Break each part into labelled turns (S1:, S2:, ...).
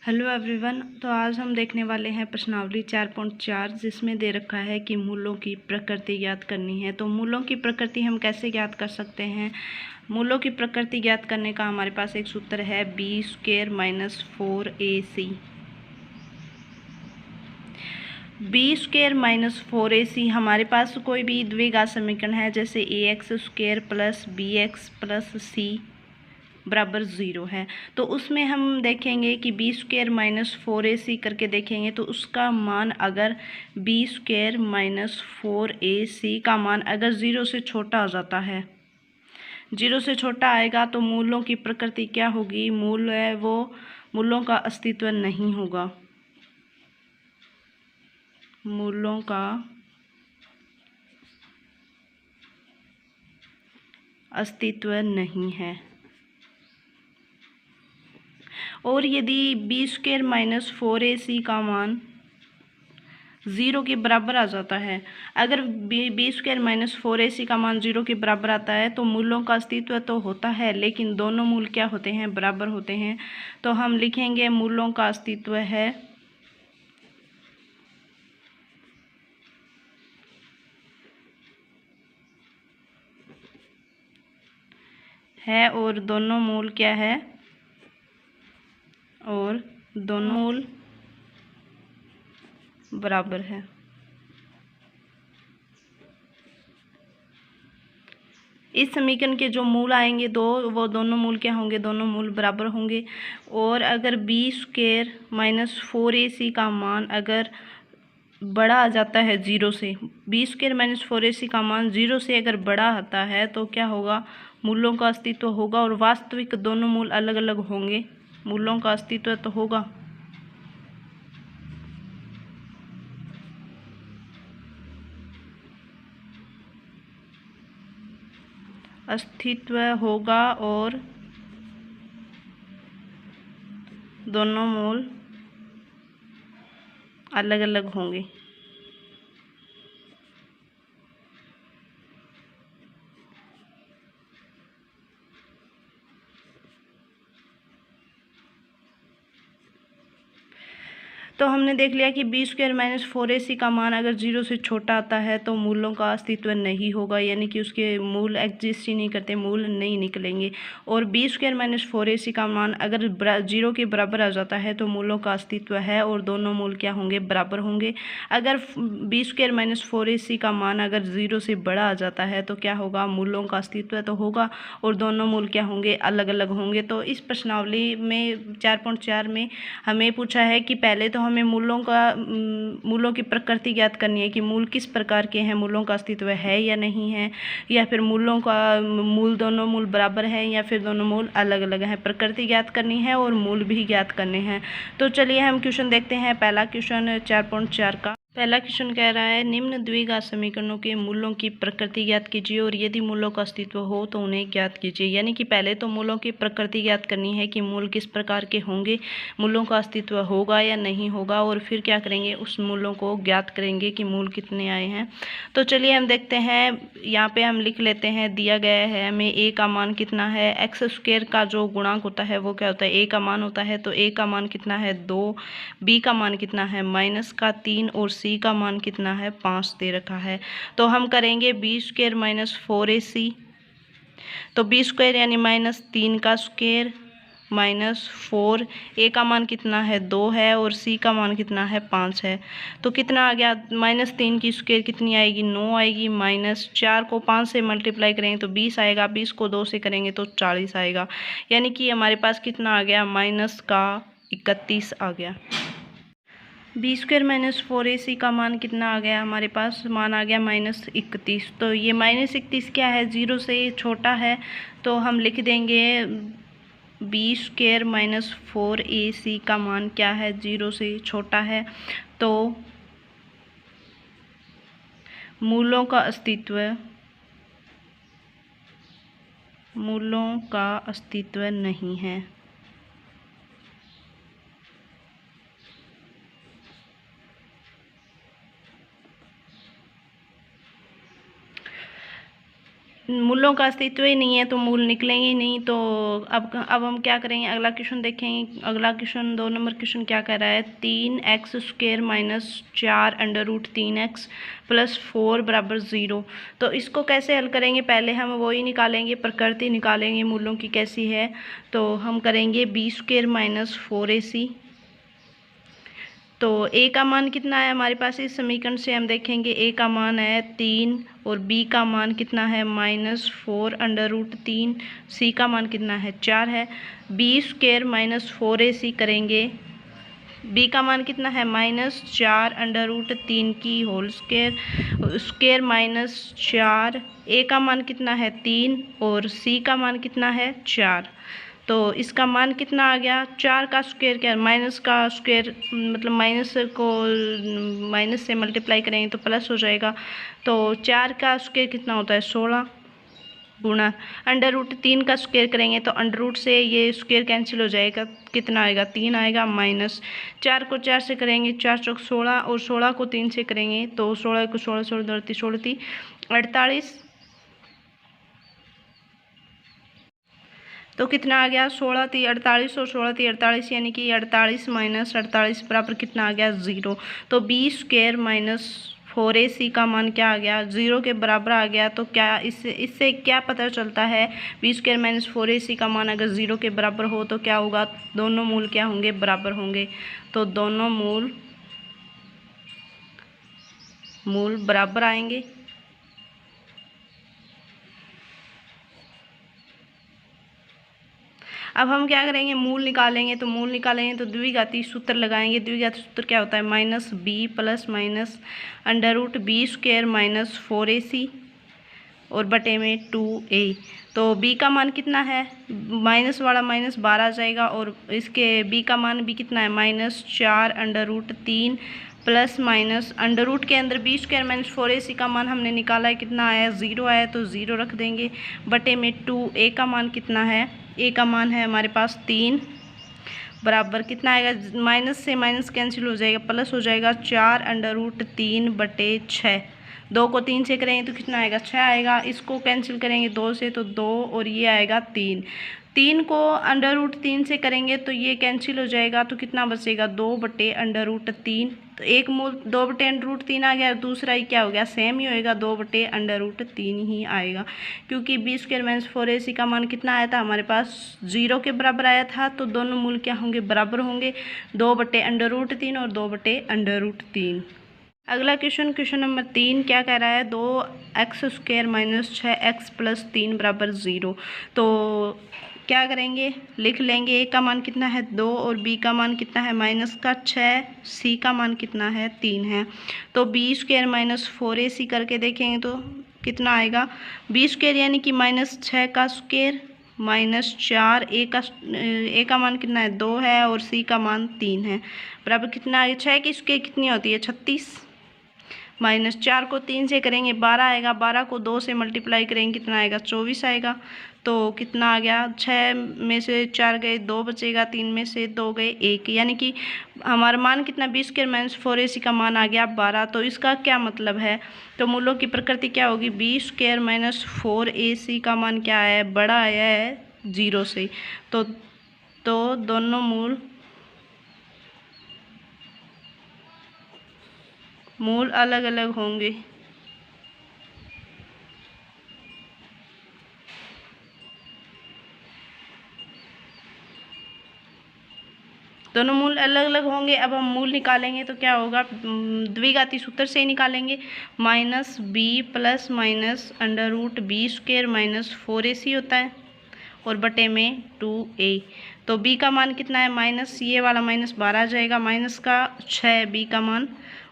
S1: Hello everyone. तो आज हम देखने वाले हैं प्रश्नावली 4.4 जिसमें दे रखा है कि मूलों की प्रकृति ज्ञात करनी है। तो मूलों की प्रकृति हम कैसे ज्ञात कर सकते हैं? मूलों की प्रकृति ज्ञात करने का हमारे पास एक सूत्र है b² - 4ac। b² - 4ac हमारे पास कोई भी द्विघात समीकरण है, जैसे ax² + bx + c बराबर 0 है। तो उसमें हम देखेंगे कि b² - 4ac करके देखेंगे तो उसका मान अगर b² - 4ac का मान अगर 0 से छोटा हो जाता है, 0 से छोटा आएगा तो मूलों की प्रकृति क्या होगी? मूल है वो मूलों का अस्तित्व नहीं होगा, मूलों का अस्तित्व नहीं है। और यदि b² - 4ac का मान 0 के बराबर आ जाता है, अगर b² - 4ac का मान 0 के बराबर आता है तो मूलों का अस्तित्व तो होता है, लेकिन दोनों मूल क्या होते हैं? बराबर होते हैं। तो हम लिखेंगे मूलों का अस्तित्व है और दोनों मूल क्या है? और दोनों मूल बराबर है। इस समीकरण के जो मूल आएंगे वो दोनों मूल क्या होंगे? दोनों मूल बराबर होंगे। और अगर b² - 4ac का मान अगर बड़ा आ जाता है 0 से, b² - 4ac का मान 0 से अगर बड़ा आता है तो क्या होगा? मूलों का अस्तित्व होगा। और वास्तविक दोनों मूल अलग अलग होंगे, मूलों का अस्तित्व तो होगा। अस्तित्व होगा और दोनों मूल अलग अलग होंगे। तो हमने देख लिया कि b² - 4ac का मान अगर 0 से छोटा आता है तो मूलों का अस्तित्व नहीं होगा, यानी कि उसके मूल एग्जिस्ट ही नहीं करते, मूल नहीं निकलेंगे। और b² - 4ac का मान अगर 0 के बराबर आ जाता है तो मूलों का अस्तित्व है और दोनों मूल क्या होंगे? बराबर होंगे। अगर b² - 4ac का मान अगर 0 से बड़ा आ जाता है तो क्या होगा? मूलों का अस्तित्व तो होगा और दोनों मूल क्या होंगे? अलग अलग होंगे। तो इस प्रश्नावली में 4.4 में हमें पूछा है कि पहले तो हमें मूलों की प्रकृति ज्ञात करनी है कि मूल किस प्रकार के हैं, मूलों का अस्तित्व है या नहीं है, या फिर दोनों मूल बराबर हैं या फिर दोनों मूल अलग अलग हैं। प्रकृति ज्ञात करनी है और मूल भी ज्ञात करने हैं। तो चलिए हम क्वेश्चन देखते हैं। पहला क्वेश्चन 4.4 का पहला क्वेश्चन कह रहा है, निम्न द्विघात समीकरणों के मूलों की प्रकृति ज्ञात कीजिए और यदि मूलों का अस्तित्व हो तो उन्हें ज्ञात कीजिए। यानी कि पहले तो मूलों की प्रकृति ज्ञात करनी है कि मूल किस प्रकार के होंगे, मूलों का अस्तित्व होगा या नहीं होगा, और फिर क्या करेंगे? उस मूलों को ज्ञात करेंगे कि मूल कितने आए हैं। तो चलिए हम देखते हैं। यहाँ पे हम लिख लेते हैं, दिया गया है हमें a का मान कितना है। x² का जो गुणांक होता है वो क्या होता है? a का मान होता है। तो a का मान कितना है? 2। b का मान कितना है? -3 और c का मान कितना है? 5 दे रखा है। तो हम करेंगे b² - 4ac। तो b² यानी -3 का स्क्वायर -4, a का मान कितना है? 2 है और c का मान कितना है? 5 है। तो कितना आ गया? -3 की स्क्वायर कितनी आएगी? 9 आएगी। -4 को 5 से मल्टीप्लाई करेंगे तो 20 आएगा। 20 को 2 से करेंगे तो 40 आएगा। यानी कि हमारे पास कितना आ गया? -31 आ गया। b² - 4ac का मान कितना आ गया? हमारे पास मान आ गया -31। तो ये -31 क्या है? 0 से छोटा है। तो हम लिख देंगे b² - 4ac का मान क्या है? 0 से छोटा है। तो मूलों का अस्तित्व नहीं है। मूलों का अस्तित्व ही नहीं है तो मूल निकलेंगे ही नहीं। तो अब हम क्या करेंगे, अगला क्वेश्चन देखेंगे। अगला क्वेश्चन 2 नंबर क्वेश्चन क्या कह रहा है, 3x² minus 4 under root 3x plus 4 बराबर 0। तो इसको कैसे हल करेंगे, पहले हम वो ही निकालेंगे, प्रकृति निकालेंगे मूलों की कैसी है। तो हम करेंगे b² माइनस 4ac। तो a का मान कितना है हमारे पास, इस समीकरण से हम देखेंगे a का मान है 3 और b का मान कितना है -4 अंडर रूट 3, c का मान कितना है 4 है। b² माइनस 4ac करेंगे, b का मान कितना है -4 अंडर रूट 3 की होल स्क्वायर माइनस 4, a का मान कितना है 3 और c का मान कितना है 4। तो इसका मान कितना आ गया, 4 का स्क्वायर क्या, माइनस का स्क्वायर मतलब माइनस को माइनस से मल्टीप्लाई करेंगे तो प्लस हो जाएगा। तो 4 का स्क्वायर कितना होता है 16 गुणा अंडर रूट 3 का स्क्वायर करेंगे तो अंडर रूट से ये स्क्वायर कैंसिल हो जाएगा, कितना आएगा 3 आएगा, माइनस 4 को 4 से करेंगे 4 चौक 16 और 16 को 3 से करेंगे तो 16 को 16 16 48, तो कितना आ गया 16 × 48 और 16 × 48 यानी कि 48 माइनस 48 बराबर कितना आ गया 0। तो b² माइनस 4ac का मान क्या आ गया 0 के बराबर आ गया। तो क्या इससे क्या पता चलता है, b² माइनस 4ac का मान अगर 0 के बराबर हो तो क्या होगा, दोनों मूल क्या होंगे, बराबर होंगे। तो दोनों मूल बराबर आएंगे। अब हम क्या करेंगे, मूल निकालेंगे। तो मूल निकालेंगे तो द्विघाती सूत्र लगाएंगे। द्विघाती सूत्र क्या होता है, -b plus minus under root b² minus 4ac और बटे में 2a। तो b का मान कितना है, माइनस वाला माइनस 12 आ जाएगा और इसके b का मान भी कितना है -4 under root 3 plus minus under root के अंदर b² माइनस 4ac का मान हमने निकाला है, कितना आया 0 आया तो 0 रख देंगे, बटे में 2a का मान कितना है, a का मान है हमारे पास 3 बराबर कितना आएगा, माइनस से माइनस कैंसिल हो जाएगा, प्लस हो जाएगा 4 अंडर रूट 3 बटे 6। 2 को 3 से करेंगे तो कितना आएगा 6 आएगा, इसको कैंसिल करेंगे 2 से तो 2 और ये आएगा 3। 3 को अंडर रूट 3 से करेंगे तो ये कैंसिल हो जाएगा, तो कितना बचेगा 2 बटे अंडर रूट 3। तो एक मूल 2 बटे अंडर रूट 3 आ गया, दूसरा ही क्या हो गया, सेम ही होएगा 2 बटे अंडर रूट 3 ही आएगा, क्योंकि b² माइनस 4ac का मान कितना आया था हमारे पास 0 के बराबर आया था। तो दोनों मूल क्या होंगे, बराबर होंगे, 2 बटे अंडर रूट 3 और 2 बटे अंडर रूट 3। अगला क्वेश्चन नंबर 3 क्या कह रहा है, 2x² माइनस 6x प्लस 3 बराबर 0। तो क्या करेंगे, लिख लेंगे, a का मान कितना है 2 और b का मान कितना है माइनस का 6, c का मान कितना है 3 है। तो b² माइनस 4ac करके देखेंगे तो कितना आएगा, b² यानी कि -6 का स्क्वायर माइनस 4, a का मान कितना है 2 है और c का मान 3 है, बराबर कितना आएगा, 6 की स्क्वायर कितनी होती है 36, माइनस 4 को 3 से करेंगे 12 आएगा, 12 को 2 से मल्टीप्लाई करेंगे कितना आएगा 24 आएगा। तो कितना आ गया, 6 में से 4 गए 2 बचेगा, 3 में से 2 गए 1, यानी कि हमारा मान कितना b² माइनस 4ac का मान आ गया 12। तो इसका क्या मतलब है, तो मूलों की प्रकृति क्या होगी, b² माइनस 4ac का मान क्या है, बड़ा आया है 0 से। तो दोनों मूल अलग अलग होंगे। दोनों मूल अलग अलग होंगे। अब हम मूल निकालेंगे तो क्या होगा, द्विघाती सूत्र से ही निकालेंगे, -b plus minus under root b² minus 4ac होता है और बटे में 2a। तो b का मान कितना है, माइनस ये वाला माइनस 12 आ जाएगा, माइनस का 6 b का मान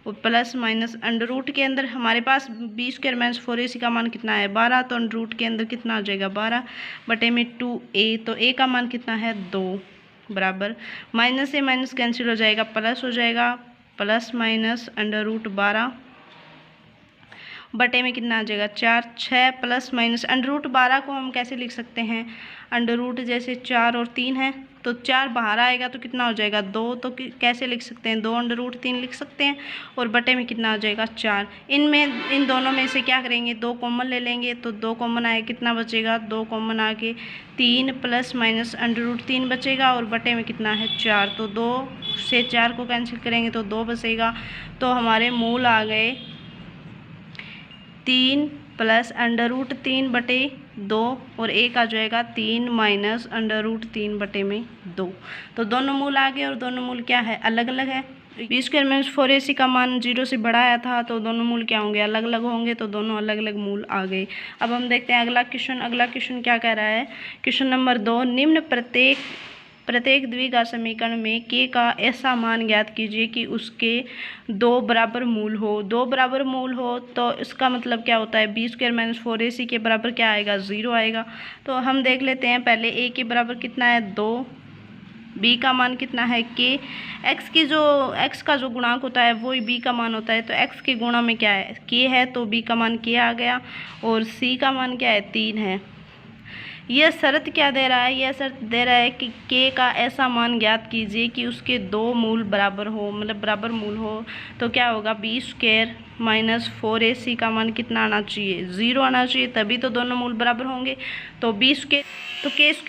S1: और प्लस माइनस अंडर रूट के अंदर हमारे पास b² माइनस 4ac का मान कितना है 12, तो अंडर रूट के अंदर कितना आ जाएगा 12 बटे में 2a। तो a का मान कितना है 2 बराबर, माइनस से माइनस कैंसिल हो जाएगा, प्लस हो जाएगा, प्लस माइनस अंडर रूट 12 बटे में कितना आ जाएगा 4, 6 प्लस माइनस अंडर रूट 12 को हम कैसे लिख सकते हैं, अंडर रूट जैसे 4 और 3 है तो 4 बाहर आएगा तो कितना हो जाएगा 2, तो कैसे लिख सकते हैं 2√3 लिख सकते हैं, और बटे में कितना आ जाएगा 4। इन दोनों में से क्या करेंगे 2 कॉमन ले लेंगे, तो 2 कॉमन आए कितना बचेगा 2 कॉमन आके 3 + -√3 बचेगा, और बटे में कितना है 4। तो 2 से 4 को कैंसिल करेंगे तो 2 बचेगा। तो हमारे मूल आ गए 3 + √3 बटे 2, और एक आ जाएगा 3 - √3 बटे में 2। तो दोनों मूल आ गए, और दोनों मूल क्या है अलग अलग है। b² - 4ac का मान 0 से बड़ा आया था, तो दोनों मूल क्या होंगे अलग अलग होंगे, तो दोनों अलग अलग मूल आ गए। अब हम देखते हैं अगला क्वेश्चन क्या कह रहा है। क्वेश्चन नंबर 2, निम्न प्रत्येक द्विघात समीकरण में k का ऐसा मान ज्ञात कीजिए कि उसके 2 बराबर मूल हो। 2 बराबर मूल हो तो इसका मतलब क्या होता है b² - 4ac के बराबर क्या आएगा 0 आएगा। तो हम देख लेते हैं पहले a के बराबर कितना है 2, b का मान कितना है k, x का जो गुणांक होता है वो ही b का मान होता है, तो x के गुणा में क्या है k है, तो b का मान k आ गया, और c का मान क्या है 3 है। यह शर्त क्या दे रहा है, यह शर्त दे रहा है कि k का ऐसा मान ज्ञात कीजिए कि उसके 2 मूल बराबर हो, मतलब बराबर मूल हो। तो क्या होगा b² - 4ac का मान कितना आना चाहिए 0 आना चाहिए, तभी तो दोनों मूल बराबर होंगे। तो तो k² -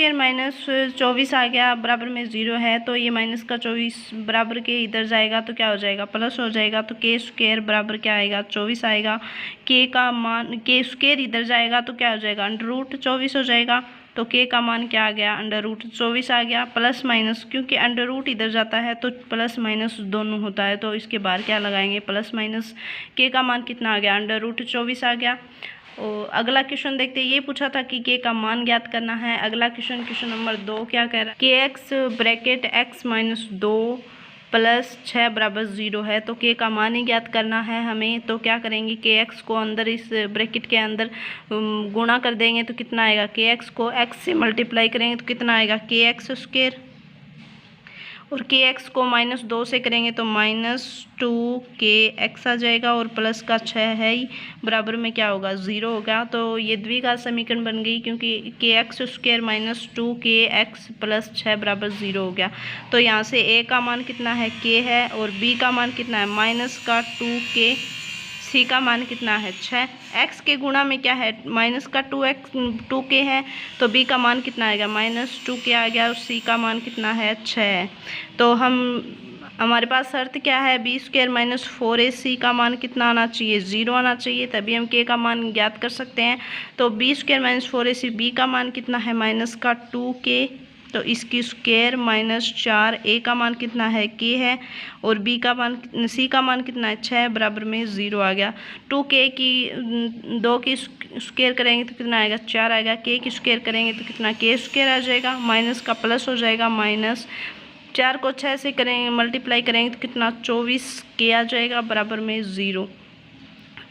S1: 24 आ गया, बराबर में 0 है, तो ये माइनस का 24 बराबर के इधर जाएगा तो क्या हो जाएगा प्लस हो जाएगा, तो k² बराबर क्या आएगा 24 आएगा। k² इधर जाएगा तो क्या हो जाएगा √24 हो जाएगा, तो k का मान क्या आ गया √24 आ गया। प्लस माइनस, क्योंकि √ इधर जाता है तो प्लस माइनस दोनों होता है, तो इसके बाहर क्या लगाएंगे प्लस माइनस। k का मान कितना आ गया √24 आ गया। और अगला क्वेश्चन देखते हैं, ये पूछा था कि k का मान ज्ञात करना है। अगला क्वेश्चन नंबर 2 क्या कह रहा है, kx - 2 + 6 = 0 है, तो k का मान ही ज्ञात करना है हमें। तो क्या करेंगे kx को अंदर इस ब्रैकेट के अंदर गुणा कर देंगे तो कितना आएगा, kx को x से मल्टीप्लाई करेंगे तो कितना आएगा kx², और kx को -2 से करेंगे तो -2kx आ जाएगा, और प्लस का 6 है ही, बराबर में क्या होगा 0 होगा। तो ये द्विघात समीकरण बन गई, क्योंकि kx² - 2kx + 6 = 0 हो गया। तो यहाँ से a का मान कितना है k है, और b का मान कितना है -2k, c का मान कितना है 6, x के गुणा में क्या है -2k है, तो b का मान कितना आएगा -2k आ गया, और c का मान कितना है 6 है। तो हमारे पास शर्त क्या है b² - 4ac का मान कितना आना चाहिए 0 आना चाहिए, तभी हम k का मान ज्ञात कर सकते हैं। तो b² - 4ac, b का मान कितना है -2k, तो इसकी स्क्वायर -4, a का मान कितना है k है, और c का मान कितना है 6, बराबर में 0 आ गया। 2k की 2 की स्क्वायर करेंगे तो कितना आएगा 4 आएगा, k की स्क्वायर करेंगे तो कितना k² आ जाएगा, माइनस का प्लस हो जाएगा, -4 को 6 से करेंगे मल्टीप्लाई करेंगे तो कितना 24k आ जाएगा, बराबर में 0।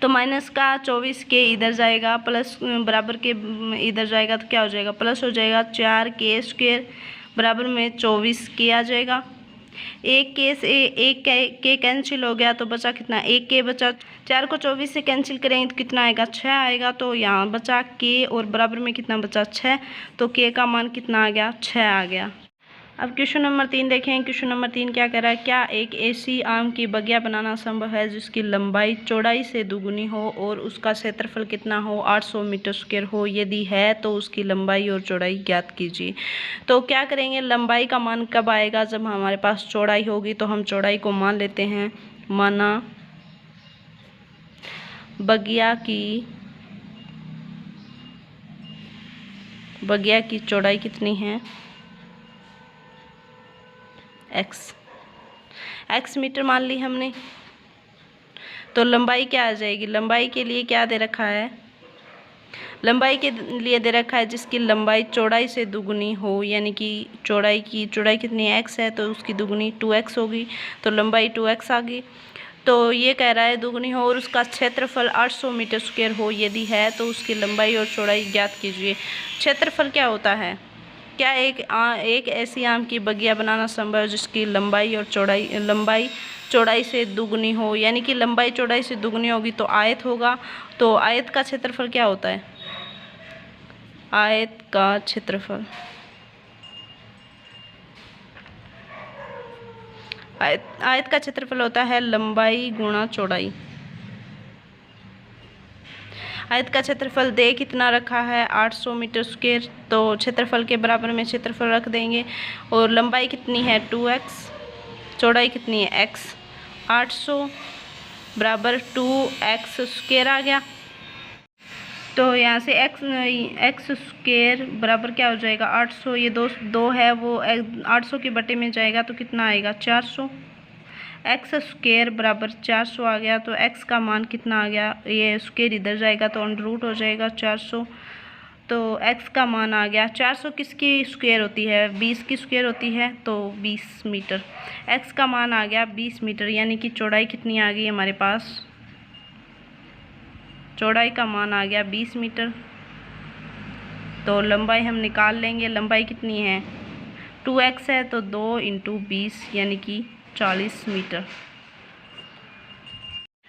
S1: तो माइनस का 24k इधर जाएगा, प्लस बराबर के इधर जाएगा तो क्या हो जाएगा प्लस हो जाएगा, 4k² बराबर में 24k आ जाएगा। एक k से एक k कैंसिल हो गया तो बचा कितना 1k बचा, 4 को 24 से कैंसिल करेंगे तो कितना आएगा 6 आएगा, तो यहाँ बचा k और बराबर में कितना बचा 6, तो k का मान कितना आ गया 6 आ गया। अब क्वेश्चन नंबर 3 देखें। क्वेश्चन नंबर 3 क्या कह रहा है, क्या एक ऐसी आम की बगिया बनाना संभव है जिसकी लंबाई चौड़ाई से दुगुनी हो और उसका क्षेत्रफल कितना हो 800 मीटर स्क्वायर हो, यदि है तो उसकी लंबाई और चौड़ाई ज्ञात कीजिए। तो क्या करेंगे, लंबाई का मान कब आएगा, जब हमारे पास चौड़ाई होगी। तो हम चौड़ाई को मान लेते हैं, माना बगिया की चौड़ाई कितनी है x मीटर मान ली हमने। तो लंबाई क्या आ जाएगी, लंबाई के लिए क्या दे रखा है, लंबाई के लिए दे रखा है जिसकी लंबाई चौड़ाई से दुगुनी हो, यानी कि चौड़ाई कितनी है x है, तो उसकी दुगुनी 2x होगी, तो लंबाई 2x आ गई। तो ये कह रहा है दुगुनी हो और उसका क्षेत्रफल 800 मीटर स्क्वायर हो, यदि है तो उसकी लंबाई और चौड़ाई ज्ञात कीजिए। क्षेत्रफल क्या होता है, क्या एक ऐसी आम की बगिया बनाना संभव है जिसकी लंबाई चौड़ाई से दुगनी हो, यानी कि लंबाई चौड़ाई से दुगनी होगी तो आयत होगा। तो आयत का क्षेत्रफल क्या होता है, आयत का क्षेत्रफल आयत का क्षेत्रफल होता है लंबाई गुणा चौड़ाई। आयत का क्षेत्रफल दे कितना रखा है 800 मीटर स्क्वायर, तो क्षेत्रफल के बराबर में क्षेत्रफल रख देंगे। और लंबाई कितनी है 2x, चौड़ाई कितनी है x, 800 बराबर 2x स्क्वायर आ गया। तो यहाँ से x स्क्वायर बराबर क्या हो जाएगा 800, ये दो है वो 800 के बटे में जाएगा तो कितना आएगा 400। एक्स स्क्वायर बराबर 400 आ गया, तो x का मान कितना आ गया, ये स्क्वायर इधर जाएगा तो अंडर रूट हो जाएगा 400। तो x का मान आ गया 400 किसकी स्क्वायर होती है 20 की स्क्वायर होती है, तो 20 मीटर। x का मान आ गया 20 मीटर, यानी कि चौड़ाई कितनी आ गई हमारे पास, चौड़ाई का मान आ गया 20 मीटर। तो लंबाई हम निकाल लेंगे, लंबाई कितनी है 2x है तो 2 × 20 यानी कि 40 मीटर।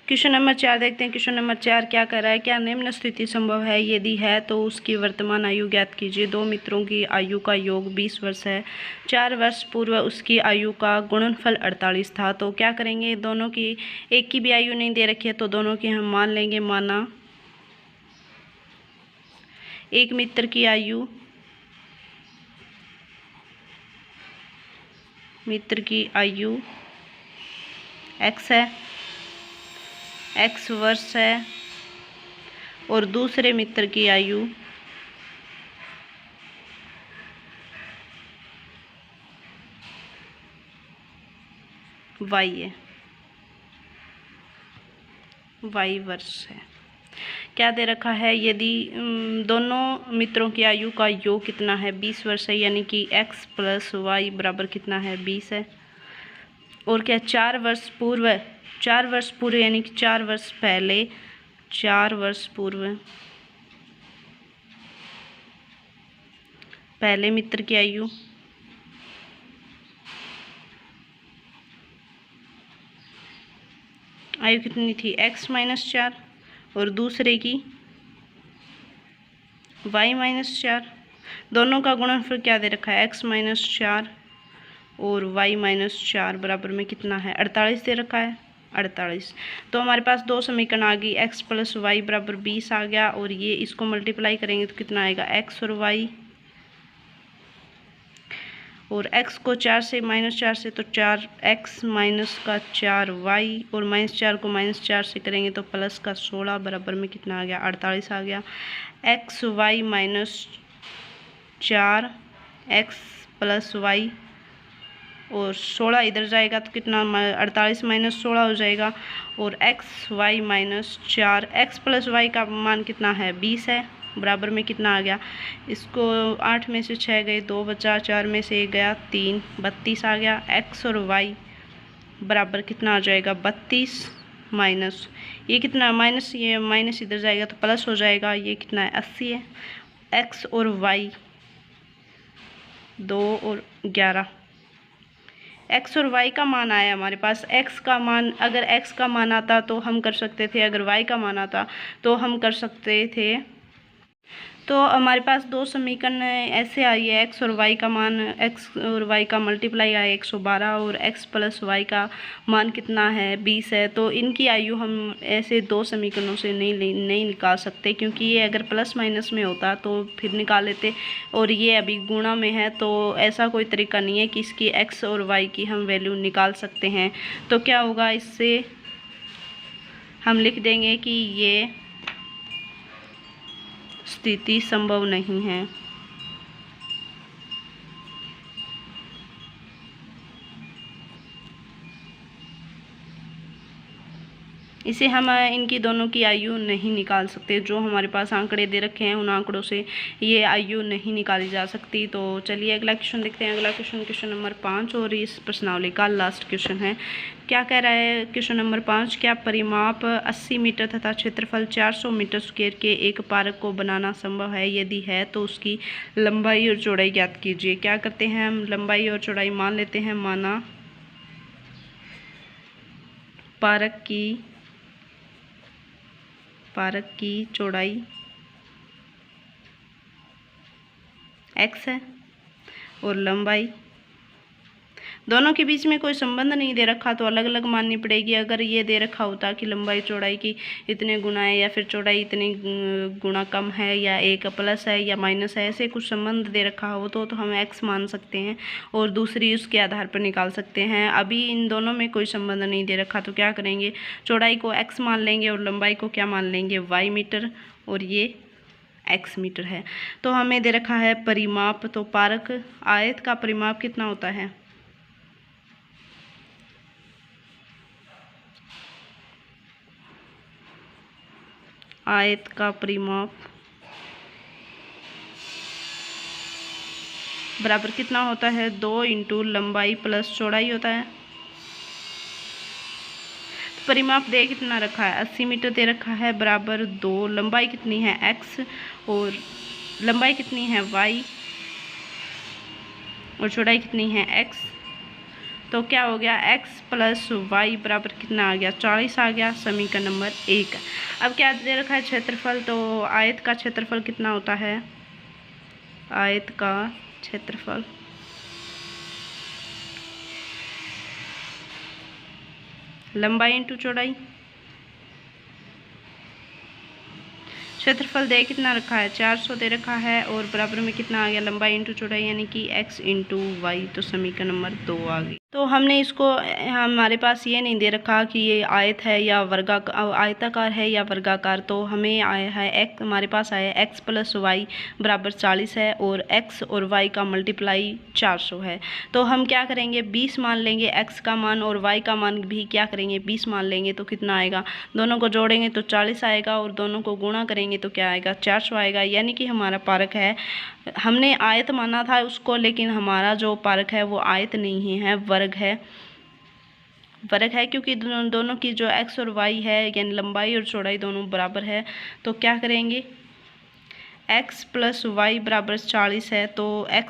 S1: क्वेश्चन नंबर 4 देखते हैं। क्वेश्चन नंबर 4 क्या कर रहा है, क्या निम्न स्थिति संभव है, यदि है तो उसकी वर्तमान आयु ज्ञात कीजिए। दो मित्रों की आयु का योग 20 वर्ष है। 4 वर्ष पूर्व उसकी आयु का गुणनफल 48 था। तो क्या करेंगे, दोनों की एक की भी आयु नहीं दे रखी है तो दोनों की हम मान लेंगे। माना एक मित्र की आयु, मित्र की आयु x है, x वर्ष है, और दूसरे मित्र की आयु y है, y वर्ष है। क्या दे रखा है, यदि दोनों मित्रों की आयु का योग कितना है 20 वर्ष है, यानी कि x + y बराबर कितना है 20 है। और क्या 4 वर्ष पूर्व यानी कि 4 वर्ष पहले, 4 वर्ष पूर्व पहले मित्र की आयु कितनी थी x - 4, और दूसरे की y - 4। दोनों का गुणनफल क्या दे रखा है x - 4 और y - 4 बराबर में कितना है 48 दे रखा है 48। तो हमारे पास दो समीकरण आ गई, x + y बराबर 20 आ गया, और ये इसको मल्टीप्लाई करेंगे तो कितना आएगा x और y, और x को 4 से -4 से तो 4x - 4y, और -4 को -4 से करेंगे तो +16 बराबर में कितना आ गया 48 आ गया। x y - 4 x + y, और 16 इधर जाएगा तो कितना 48 - 16 हो जाएगा, और x y - 4 x + y का मान कितना है 20 है, बराबर में कितना आ गया, इसको 8 में से 6 गए 2 बचा, 4 में से 1 गया 3, 32 आ गया। x और y बराबर कितना आ जाएगा 32 माइनस ये कितना माइनस, ये माइनस इधर जाएगा तो प्लस हो जाएगा, ये कितना है 80 है। x और y 2 और 11, x और y का मान आया हमारे पास। x का मान, अगर x का मान आता तो हम कर सकते थे, अगर y का मान आता तो हम कर सकते थे। तो हमारे पास दो समीकरण ऐसे आई है, x और y का मान, x और y का मल्टीप्लाई आया 112, और x + y का मान कितना है 20 है। तो इनकी आयु हम ऐसे दो समीकरणों से नहीं निकाल सकते, क्योंकि ये अगर प्लस माइनस में होता तो फिर निकाल लेते, और ये अभी गुणा में है, तो ऐसा कोई तरीका नहीं है कि इसकी x और y की हम वैल्यू निकाल सकते हैं। तो क्या होगा, इससे हम लिख देंगे कि ये स्थिति संभव नहीं है। इसे हम इनकी दोनों की आयु नहीं निकाल सकते, जो हमारे पास आंकड़े दे रखे हैं उन आंकड़ों से ये आयु नहीं निकाली जा सकती। तो चलिए अगला क्वेश्चन देखते हैं। अगला क्वेश्चन नंबर 5, और इस प्रश्नावली का लास्ट क्वेश्चन है। क्या कह रहा है क्वेश्चन नंबर 5, क्या परिमाप 80 मीटर तथा क्षेत्रफल 400 मीटर स्क्वायर के एक पार्क को बनाना संभव है, यदि है तो उसकी लंबाई और चौड़ाई ज्ञात कीजिए। क्या करते हैं हम, लंबाई और चौड़ाई मान लेते हैं। माना पार्क की चौड़ाई x है और लंबाई दोनों के बीच में कोई संबंध नहीं दे रखा तो अलग अलग माननी पड़ेगी। अगर ये दे रखा होता कि लंबाई चौड़ाई की इतने गुना है, या फिर चौड़ाई इतनी गुना कम है, या एक प्लस है या माइनस है, ऐसे कुछ संबंध दे रखा हो तो हम x मान सकते हैं और दूसरी उसके आधार पर निकाल सकते हैं। अभी इन दोनों में कोई संबंध नहीं दे रखा तो क्या करेंगे, चौड़ाई को x मान लेंगे और लंबाई को क्या मान लेंगे, y मीटर, और ये x मीटर है। तो हमें दे रखा है परिमाप, तो पारक आयत का परिमाप कितना होता है, आयत का परिमाप बराबर कितना होता है, 2 इंटू लंबाई प्लस चौड़ाई होता है। तो परिमाप दे कितना रखा है, 80 मीटर दे रखा है, बराबर 2, लंबाई कितनी है x और लंबाई कितनी है y और चौड़ाई कितनी है x। तो क्या हो गया, x प्लस वाई बराबर कितना आ गया, 40 आ गया। समीकरण नंबर 1। अब क्या दे रखा है, क्षेत्रफल। तो आयत का क्षेत्रफल कितना होता है, आयत का क्षेत्रफल लंबाई इंटू चौड़ाई। क्षेत्रफल दे कितना रखा है, 400 दे रखा है, और बराबर में कितना आ गया, लंबाई इंटू चौड़ाई यानी कि x इंटू वाई। तो समीकरण नंबर 2 आ गई। तो हमने इसको, हमारे पास ये नहीं दे रखा कि ये आयत है या आयताकार है या वर्गाकार। तो हमें आया है x, हमारे पास आया है x प्लस वाई बराबर 40 है और x और y का मल्टीप्लाई 400 है। तो हम क्या करेंगे, 20 मान लेंगे x का मान, और y का मान भी क्या करेंगे, 20 मान लेंगे। तो कितना आएगा, दोनों को जोड़ेंगे तो 40 आएगा, और दोनों को गुणा करेंगे तो क्या आएगा, 400 आएगा। यानी कि हमारा पारक है, हमने आयत माना था उसको, लेकिन हमारा जो पारक है वो आयत नहीं है, वर्ग है। वर्ग है क्योंकि दोनों की जो x और y है, यानी लंबाई और चौड़ाई दोनों बराबर है। तो क्या करेंगे, x प्लस वाई बराबर 40 है, तो x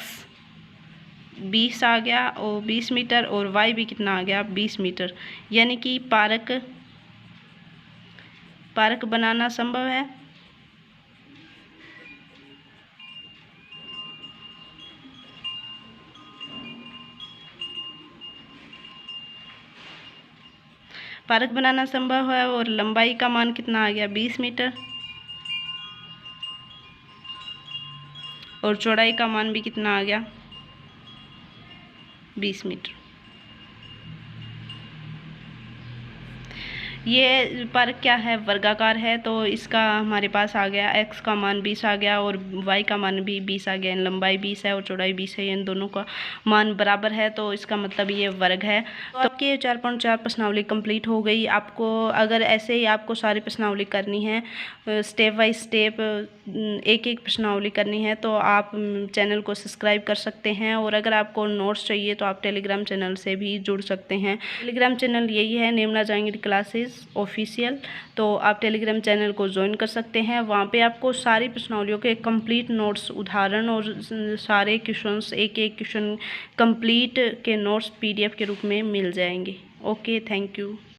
S1: 20 आ गया और 20 मीटर, और y भी कितना आ गया, 20 मीटर। यानी कि पारक बनाना संभव है। पारक बनाना संभव है, और लंबाई का मान कितना आ गया, 20 मीटर, और चौड़ाई का मान भी कितना आ गया, 20 मीटर। ये पारक क्या है, वर्गाकार है। तो इसका हमारे पास आ गया x का मान 20 आ गया, और y का मान भी 20 आ गया। लंबाई 20 है और चौड़ाई 20 है, इन दोनों का मान बराबर है, तो इसका मतलब ये वर्ग है। तो आपकी 4.4 प्रश्नावली कंप्लीट हो गई। आपको अगर ऐसे ही आपको सारी प्रश्नावली करनी है, स्टेप बाय स्टेप एक एक प्रश्नावली करनी है, तो आप चैनल को सब्सक्राइब कर सकते हैं। और अगर आपको नोट्स चाहिए तो आप टेलीग्राम चैनल से भी जुड़ सकते हैं। टेलीग्राम चैनल यही है, निम्ना जहांगीर क्लासेस ऑफिशियल। तो आप टेलीग्राम चैनल को ज्वाइन कर सकते हैं। वहाँ पे आपको सारी प्रश्नावलियों के कंप्लीट नोट्स, उदाहरण और सारे क्वेश्चंस, एक एक क्वेश्चन कंप्लीट के नोट्स PDF के रूप में मिल जाएंगे। Okay, thank you.